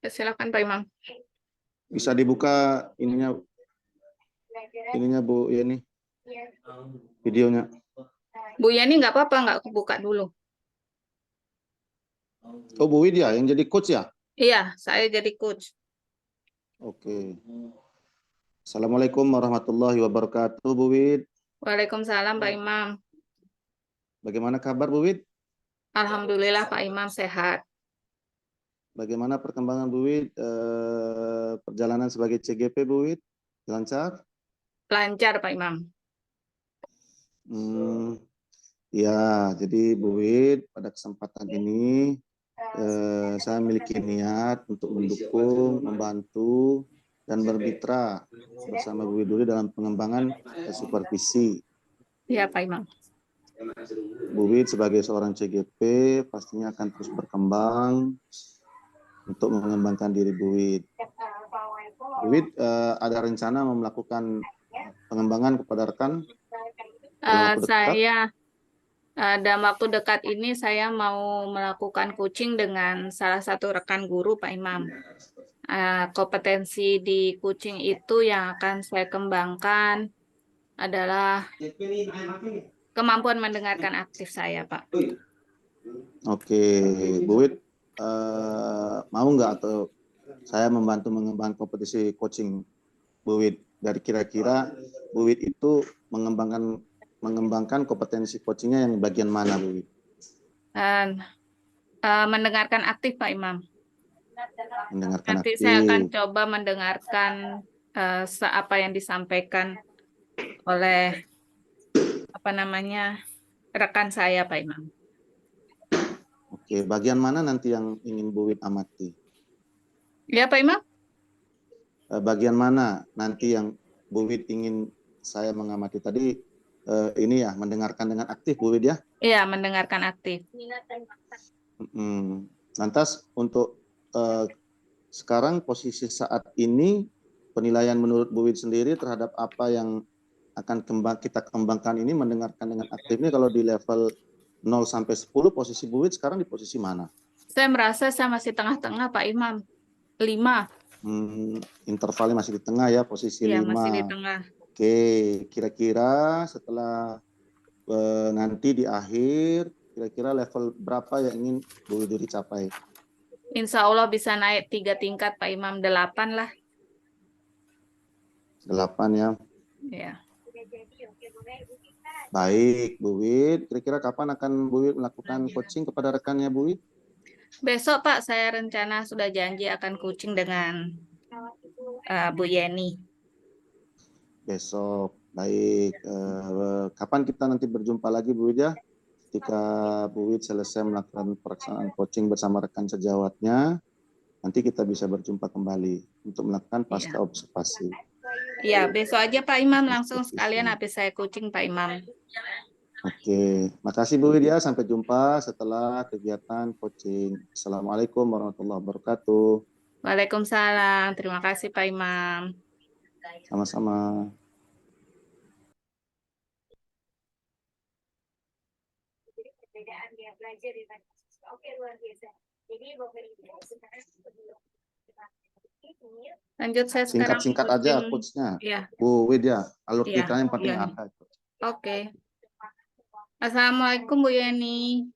Silakan Pak Imam. Bisa dibuka ininya Bu Yeni, videonya. Bu Yani nggak apa-apa, nggak buka dulu. Oh, Bu Wid ya, yang jadi coach ya? Iya, saya jadi coach. Oke. Assalamualaikum warahmatullahi wabarakatuh, Bu Wid. Waalaikumsalam Pak Imam. Bagaimana kabar, Bu Wid? Alhamdulillah Pak Imam sehat. Bagaimana perkembangan Bu Wid perjalanan sebagai CGP, Bu Wid? Lancar? Lancar Pak Imam. Ya, jadi Bu Wid pada kesempatan ini saya memiliki niat untuk mendukung, membantu, dan bermitra bersama Bu Widuri dalam pengembangan supervisi. Iya Pak Imam. Bu Wid sebagai seorang CGP pastinya akan terus berkembang untuk mengembangkan diri Bu Wid. Bu Wid ada rencana melakukan pengembangan kepada rekan? Dalam waktu dekat ini saya mau melakukan coaching dengan salah satu rekan guru Pak Imam. Kompetensi di coaching itu yang akan saya kembangkan adalah kemampuan mendengarkan aktif saya, Pak. Oke, Bu Wid, mau nggak atau saya membantu mengembangkan kompetisi coaching Bu Wid? Dari kira-kira Bu Wid itu mengembangkan kompetensi coachingnya yang bagian mana, Bu Wid? Mendengarkan aktif, Pak Imam. Mendengarkan Nanti aktif. saya akan coba mendengarkan apa yang disampaikan oleh rekan saya, Pak Imam. Oke, bagian mana nanti yang ingin Bu Wid amati? Ya, Pak Imam. Bagian mana nanti yang Bu Wid ingin saya mengamati tadi? Ini ya, mendengarkan dengan aktif, Bu Wid ya? Iya, mendengarkan aktif. Lantas untuk sekarang posisi saat ini penilaian menurut Bu Wid sendiri terhadap apa yang akan kita kembangkan ini, mendengarkan dengan aktif ini, kalau di level 0 sampai 10 posisi Bu Wid sekarang di posisi mana? Saya merasa saya masih tengah-tengah Pak Imam. 5. Intervalnya masih di tengah ya, posisi 5. Masih di tengah. Oke, kira-kira setelah nanti di akhir, kira-kira level berapa yang ingin Bu Widuri capai? Insya Allah bisa naik 3 tingkat Pak Imam, 8 lah. 8 ya. Ya. Baik, Bu Wid. Kira-kira kapan akan Bu Wid melakukan coaching kepada rekannya, Bu Wid? Besok Pak, saya rencana sudah janji akan coaching dengan Bu Yeni. Besok, baik. Kapan kita nanti berjumpa lagi, Bu Wid ya? Ketika Bu Wid selesai melakukan pelaksanaan coaching bersama rekan sejawatnya, nanti kita bisa berjumpa kembali untuk melakukan pasca observasi. Iya, besok aja Pak Imam, langsung sekalian habis saya coaching Pak Imam. Oke, makasih Bu Widya. Sampai jumpa setelah kegiatan coaching. Assalamualaikum warahmatullahi wabarakatuh. Waalaikumsalam. Terima kasih Pak Imam. Sama-sama. Lanjut saya sekarang. Singkat-singkat aja coachnya. Ya. Bu Widya, alur ceritanya yang penting apa? Oke. Assalamualaikum Bu Yeni.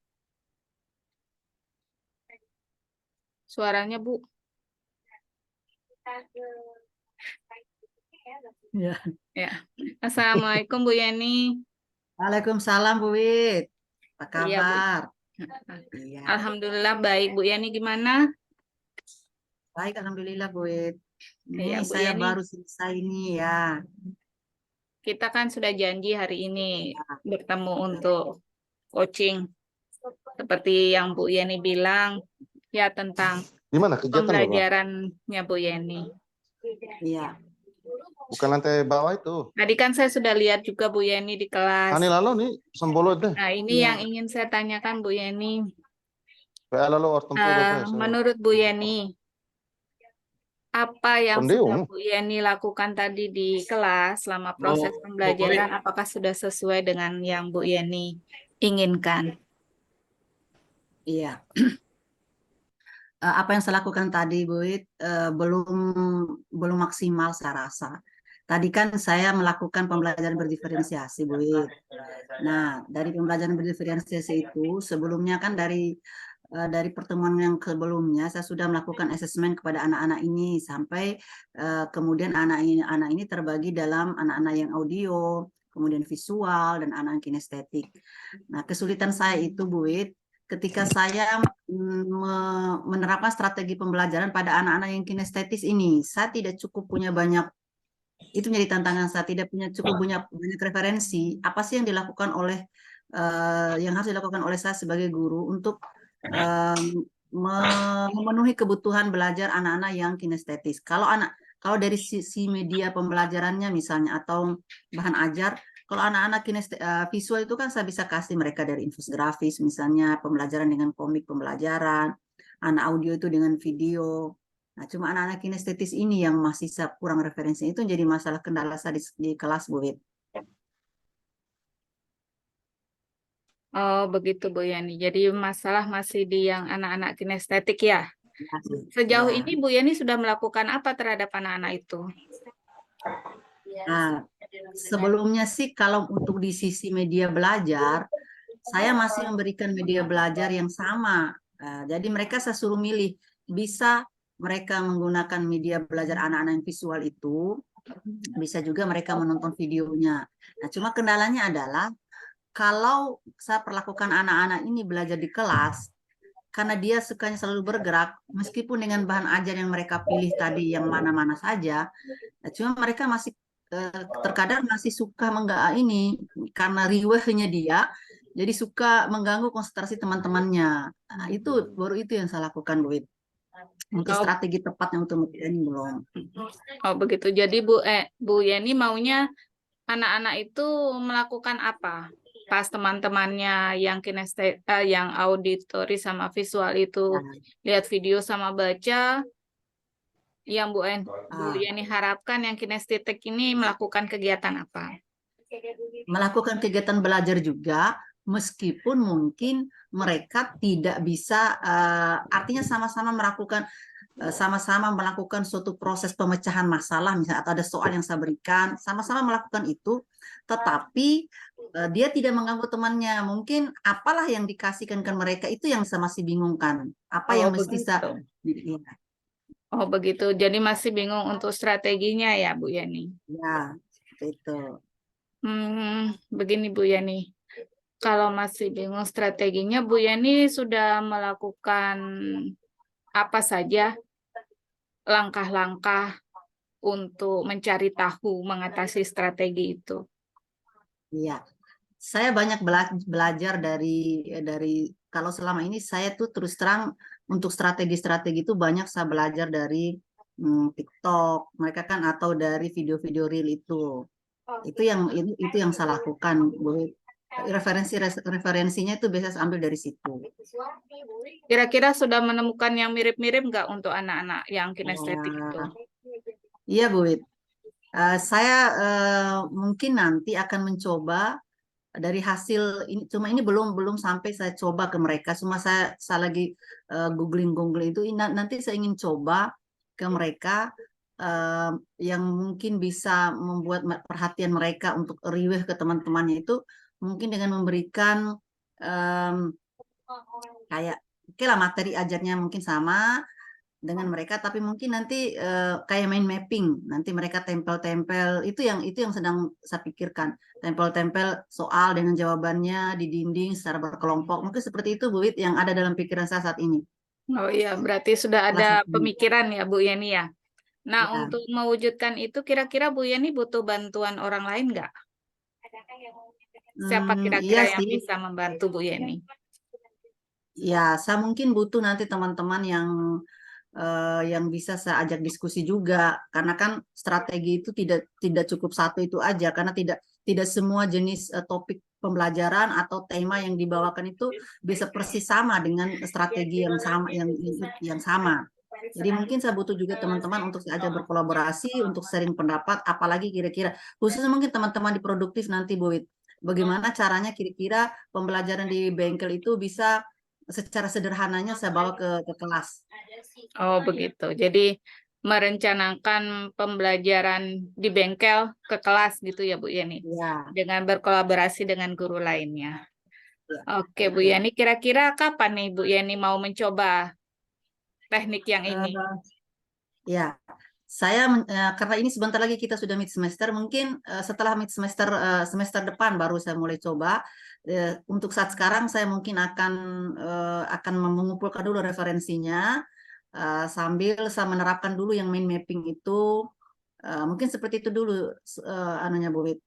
Suaranya Bu. Ya. Assalamualaikum Bu Yeni. Waalaikumsalam Bu Wid. Apa kabar? Iya, Alhamdulillah baik. Bu Yani gimana? Baik, alhamdulillah Bu Wid. Ini Bu saya Yani, baru selesai ini ya. Kita kan sudah janji hari ini bertemu untuk coaching. Seperti yang Bu Yani bilang, ya tentang pembelajarannya Bu Yani. Iya. Bukan lantai bawah itu. Tadi kan saya sudah lihat juga Bu Yani di kelas. Ani lalu nih sembolot deh. Nah ini yang ingin saya tanyakan Bu Yani. Menurut Bu Yani, apa yang sudah Bu Yani lakukan tadi di kelas selama proses pembelajaran, apakah sudah sesuai dengan yang Bu Yani inginkan? Iya. Apa yang saya lakukan tadi, Bu Wit, belum maksimal saya rasa. Tadi kan saya melakukan pembelajaran berdiferensiasi, Bu Wit. Nah, dari pembelajaran berdiferensiasi itu sebelumnya kan dari pertemuan yang sebelumnya saya sudah melakukan asesmen kepada anak-anak ini sampai kemudian anak ini terbagi dalam anak-anak yang audio, kemudian visual dan anak yang kinestetik. Nah, kesulitan saya itu, Bu Wit, ketika saya menerapkan strategi pembelajaran pada anak-anak yang kinestetis ini, saya tidak cukup punya banyak, itu menjadi tantangan saya, tidak punya cukup banyak referensi apa sih yang dilakukan oleh yang harus dilakukan oleh saya sebagai guru untuk memenuhi kebutuhan belajar anak-anak yang kinestetis. Kalau dari sisi media pembelajarannya misalnya atau bahan ajar, kalau anak-anak visual itu kan saya bisa kasih mereka dari infografis misalnya, pembelajaran dengan komik pembelajaran, anak audio itu dengan video. Nah, cuma anak-anak kinestetis ini yang masih kurang referensi, itu jadi masalah kendala saya di kelas, Bu Wit. Oh, begitu Bu Yani. Jadi masalah masih di yang anak-anak kinestetik ya. Sejauh Ya. ini Bu Yani sudah melakukan apa terhadap anak-anak itu? Nah, sebelumnya sih kalau untuk di sisi media belajar, saya masih memberikan media belajar yang sama. Jadi mereka saya suruh milih, bisa mereka menggunakan media belajar anak-anak yang visual itu, bisa juga mereka menonton videonya. Nah, cuma kendalanya adalah kalau saya perlakukan anak-anak ini belajar di kelas, karena dia sukanya selalu bergerak, meskipun dengan bahan ajar yang mereka pilih tadi yang mana-mana saja, cuma mereka masih terkadang masih suka ini karena riwehnya dia, jadi suka mengganggu konsentrasi teman-temannya. Nah, itu baru itu yang saya lakukan, Bu Wit. Untuk strategi tepatnya untuk ini belum. Oh begitu. Jadi Bu Yani maunya anak-anak itu melakukan apa? Pas teman-temannya yang yang auditori sama visual itu lihat video sama baca, yang Bu Yani harapkan yang kinestetik ini melakukan kegiatan apa? Melakukan kegiatan belajar juga, meskipun mungkin mereka tidak bisa, artinya sama-sama melakukan suatu proses pemecahan masalah, misalnya atau ada soal yang saya berikan, sama-sama melakukan itu, tetapi dia tidak mengganggu temannya. Mungkin apalah yang dikasihkan ke mereka itu yang saya masih bingungkan. Apa yang mesti saya... Oh begitu. Jadi masih bingung untuk strateginya ya Bu Yani? Ya, itu. Begini Bu Yani. Kalau masih bingung strateginya, Bu Yani sudah melakukan apa saja langkah-langkah untuk mencari tahu mengatasi strategi itu? Iya, saya banyak belajar dari kalau selama ini saya tuh terus terang untuk strategi-strategi itu banyak saya belajar dari TikTok mereka kan atau dari video-video reel itu yang saya lakukan. Referensinya itu biasa saya ambil dari situ. Kira-kira sudah menemukan yang mirip-mirip nggak untuk anak-anak yang kinestetik itu? Iya, Bu Wit. Saya mungkin nanti akan mencoba dari hasil ini, cuma ini belum sampai saya coba ke mereka, cuma saya lagi googling itu, nanti saya ingin coba ke mereka yang mungkin bisa membuat perhatian mereka untuk riweh ke teman-temannya itu, mungkin dengan memberikan kayak oke lah materi ajarnya mungkin sama dengan mereka, tapi mungkin nanti kayak main mapping, nanti mereka tempel-tempel, itu yang sedang saya pikirkan, tempel-tempel soal dengan jawabannya di dinding secara berkelompok, mungkin seperti itu Bu Wit yang ada dalam pikiran saya saat ini. Oh iya, berarti sudah ada pemikiran ya Bu Yani ya. Nah, ya, untuk mewujudkan itu kira-kira Bu Yani butuh bantuan orang lain nggak? Siapa kira-kira yang bisa membantu Bu Yani? Ya, saya mungkin butuh nanti teman-teman yang bisa saya ajak diskusi juga, karena kan strategi itu tidak cukup satu itu aja, karena tidak semua jenis topik pembelajaran atau tema yang dibawakan itu bisa persis sama dengan strategi yang sama. Jadi mungkin saya butuh juga teman-teman untuk saya ajak berkolaborasi, untuk sharing pendapat, apalagi kira-kira khususnya mungkin teman-teman di produktif nanti Bu Wit, bagaimana caranya kira-kira pembelajaran di bengkel itu bisa secara sederhananya saya bawa ke kelas. Oh, begitu. Jadi merencanakan pembelajaran di bengkel ke kelas gitu ya, Bu Yani, Ya, dengan berkolaborasi dengan guru lainnya. ya, Oke, Bu ya. Yani, kira-kira kapan nih Bu Yani mau mencoba teknik yang ini? Ya, karena ini sebentar lagi kita sudah mid semester, mungkin setelah mid semester semester depan baru saya mulai coba. Untuk saat sekarang saya mungkin akan mengumpulkan dulu referensinya sambil saya menerapkan dulu yang mind mapping itu. Mungkin seperti itu dulu anunya Bu Wit,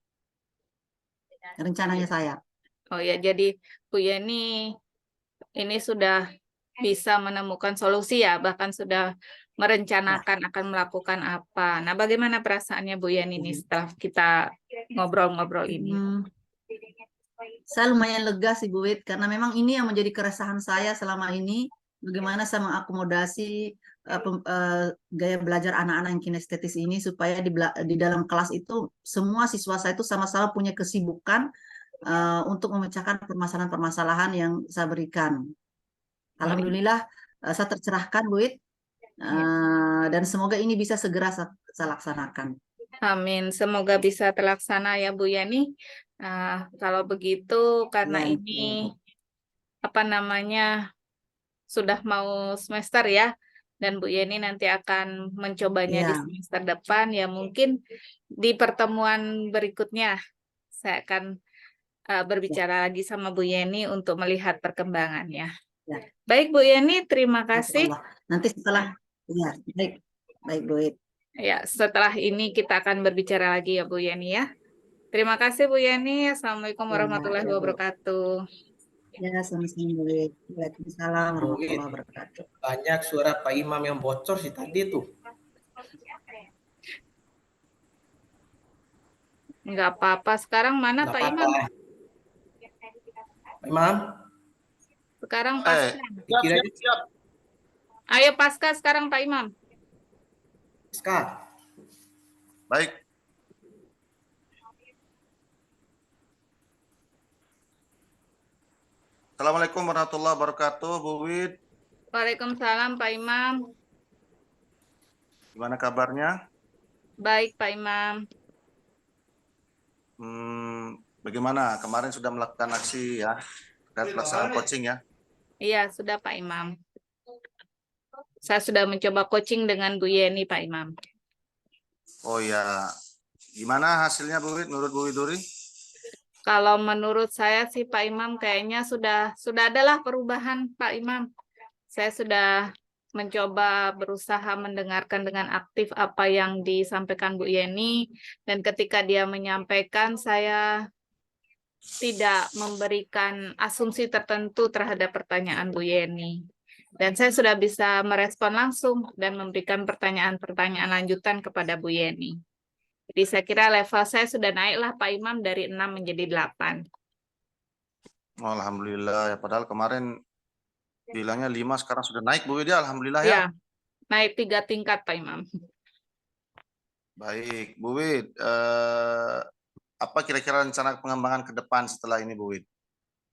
rencananya saya. Oh ya, jadi Bu Yani ini sudah bisa menemukan solusi ya, bahkan sudah Ya. merencanakan akan melakukan apa. Nah, bagaimana perasaannya Bu Yani ini setelah kita ngobrol-ngobrol ini? Hmm, saya lumayan lega sih Bu Wit, karena memang ini yang menjadi keresahan saya selama ini, bagaimana saya mengakomodasi gaya belajar anak-anak yang kinestetis ini supaya di dalam kelas itu semua siswa saya itu sama-sama punya kesibukan untuk memecahkan permasalahan-permasalahan yang saya berikan. Alhamdulillah saya tercerahkan Bu Wit, dan semoga ini bisa segera saya laksanakan. Amin, semoga bisa terlaksana ya Bu Yani. Kalau begitu, karena Ya, ini apa namanya sudah mau semester ya, dan Bu Yani nanti akan mencobanya di ya, semester depan, ya mungkin di pertemuan berikutnya saya akan ya, berbicara lagi sama Bu Yani untuk melihat perkembangannya. ya. Baik Bu Yani, terima Masya kasih. Allah. Nanti setelah, ya, baik, baik Bu Wit. Ya, setelah ini kita akan berbicara lagi ya Bu Yani ya. Terima kasih Bu Yani. Assalamualaikum Ya, warahmatullahi ya Bu. wabarakatuh. Ya, sama-sama Bu Wit. Waalaikumsalam Bu Wit, warahmatullahi wabarakatuh. banyak suara Pak Imam yang bocor sih tadi tuh. Enggak apa-apa. Sekarang mana Nggak Pak apa-apa. Imam? Pak Imam, Sekarang Pasca. pikir aja siap. Ayo Pasca sekarang Pak Imam. Ska. Baik. Assalamualaikum warahmatullahi wabarakatuh, Bu Wid. Waalaikumsalam Pak Imam. Gimana kabarnya? Baik Pak Imam. Bagaimana? Kemarin sudah melakukan aksi ya, terkait pelaksanaan coaching ya? Iya, sudah Pak Imam. Saya sudah mencoba coaching dengan Bu Yeni Pak Imam. Oh ya, gimana hasilnya Bu Wid, menurut Bu Widuri? Kalau menurut saya sih Pak Imam kayaknya sudah adalah perubahan Pak Imam. Saya sudah mencoba berusaha mendengarkan dengan aktif apa yang disampaikan Bu Yeni, dan ketika dia menyampaikan saya tidak memberikan asumsi tertentu terhadap pertanyaan Bu Yeni. Dan saya sudah bisa merespon langsung dan memberikan pertanyaan-pertanyaan lanjutan kepada Bu Yeni. Jadi saya kira level saya sudah naiklah Pak Imam dari 6 menjadi 8. Oh, alhamdulillah ya, padahal kemarin bilangnya 5, sekarang sudah naik Bu Wid ya, alhamdulillah ya. Ya, naik 3 tingkat Pak Imam. Baik, Bu Wid, apa kira-kira rencana pengembangan ke depan setelah ini Bu Wid?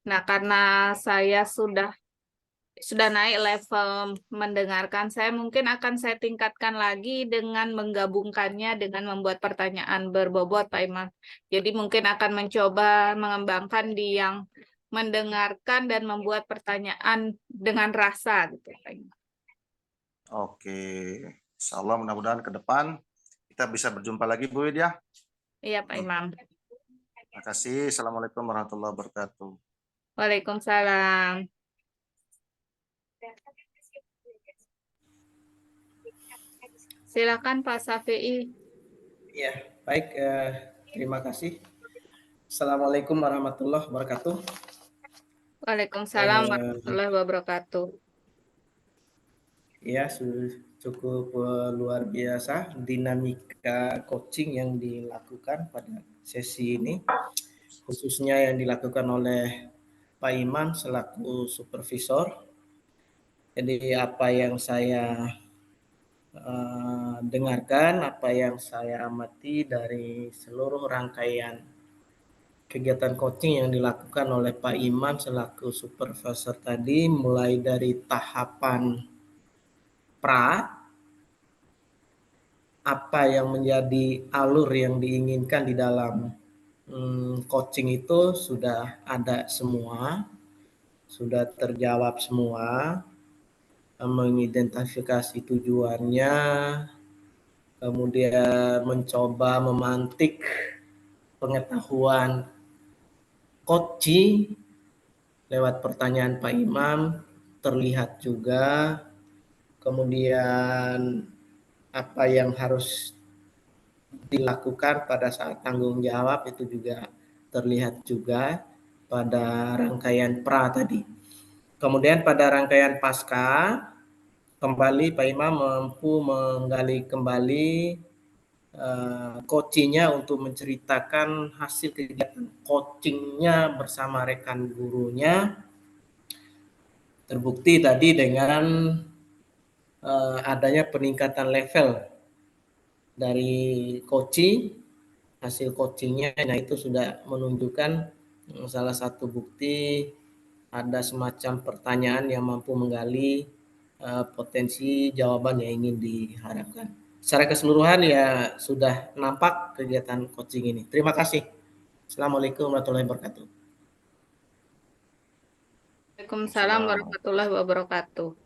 Nah, karena saya sudah naik level mendengarkan, saya mungkin akan saya tingkatkan lagi dengan menggabungkannya dengan membuat pertanyaan berbobot Pak Imam. Jadi mungkin akan mencoba mengembangkan di yang mendengarkan dan membuat pertanyaan dengan rasa gitu Pak Imam. Oke, insya Allah mudah-mudahan ke depan kita bisa berjumpa lagi Bu Wid ya. Iya Pak Imam. Terima kasih. Assalamualaikum warahmatullahi wabarakatuh. Waalaikumsalam. Silakan Pak Safi'i. Ya, baik. Terima kasih. Assalamualaikum warahmatullahi wabarakatuh. Waalaikumsalam warahmatullahi wabarakatuh. Ya, cukup luar biasa dinamika coaching yang dilakukan pada sesi ini, khususnya yang dilakukan oleh Pak Iman selaku supervisor. Jadi apa yang saya dengarkan, apa yang saya amati dari seluruh rangkaian kegiatan coaching yang dilakukan oleh Pak Imam selaku supervisor tadi, mulai dari tahapan pra, apa yang menjadi alur yang diinginkan di dalam coaching itu sudah ada semua, sudah terjawab semua, mengidentifikasi tujuannya, kemudian mencoba memantik pengetahuan coaching lewat pertanyaan Pak Imam terlihat juga, kemudian apa yang harus dilakukan pada saat tanggung jawab itu juga terlihat juga pada rangkaian pra tadi. Kemudian pada rangkaian pasca, kembali Pak Imam mampu menggali kembali coachingnya untuk menceritakan hasil kegiatan coachingnya bersama rekan gurunya. Terbukti tadi dengan adanya peningkatan level dari coaching, hasil coachingnya, nah itu sudah menunjukkan salah satu bukti ada semacam pertanyaan yang mampu menggali potensi jawaban yang ingin diharapkan. Secara keseluruhan ya sudah nampak kegiatan coaching ini. Terima kasih. Assalamualaikum warahmatullahi wabarakatuh. Waalaikumsalam warahmatullahi wabarakatuh.